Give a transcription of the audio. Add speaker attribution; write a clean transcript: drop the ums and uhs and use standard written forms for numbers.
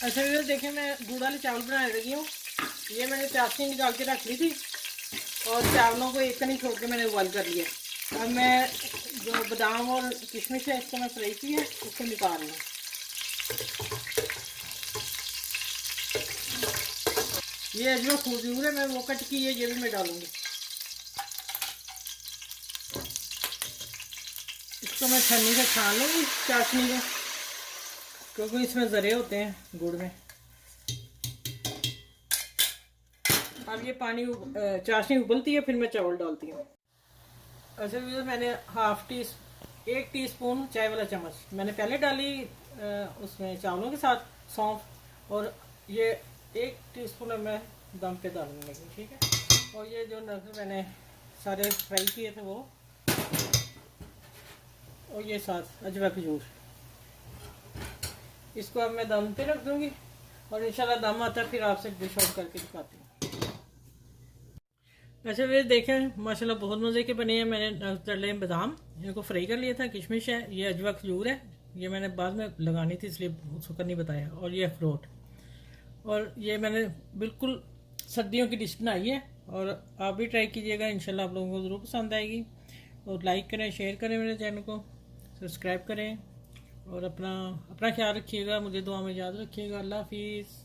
Speaker 1: अच्छा ये देखें, मैं गुड़ वाले चावल बनाने लगी हूँ। ये मैंने चाशनी निकाल के रख ली थी और चावलों को एक नहीं छोड़ के मैंने उबाल कर लिया। अब मैं जो बादाम और किशमिश है इसको मैं फ्राई की है, उसको निकाल रही हूँ। ये अजवा खजूर है, मैं वो कट की है, ये भी मैं डालूंगी। इसको मैं छन्नी से छान लूँगी चाशनी को, क्योंकि इसमें ज़रे होते हैं गुड़ में। अब ये पानी चाशनी उबलती है, फिर मैं चावल डालती हूँ। अच्छा भी मैंने एक टीस्पून चाय वाला चम्मच मैंने पहले डाली उसमें चावलों के साथ सौंफ, और ये 1 टीस्पून अब मैं दम पे डालने लगी। ठीक है, और ये जो नमक मैंने सारे फ्राई किए थे वो, और ये साथ अजवा खजूर, इसको अब मैं दम पे रख दूंगी और इंशाल्लाह दम आता फिर आपसे डिश आउट करके दिखाती हूँ। अच्छा वे देखें माशाल्लाह बहुत मज़े के बने हैं। मैंने तले बादाम इनको फ्राई कर लिया था, किशमिश है, ये अजवा खजूर है, ये मैंने बाद में लगानी थी इसलिए उसको नहीं बताया, और ये अखरोट, और ये मैंने बिल्कुल सर्दियों की डिश बनाई है। और आप भी ट्राई कीजिएगा, इंशाल्लाह आप लोगों को ज़रूर पसंद आएगी। और लाइक करें, शेयर करें, मेरे चैनल को सब्सक्राइब करें, और अपना ख्याल रखिएगा, मुझे दुआ में याद रखिएगा। अल्लाह हाफिज़।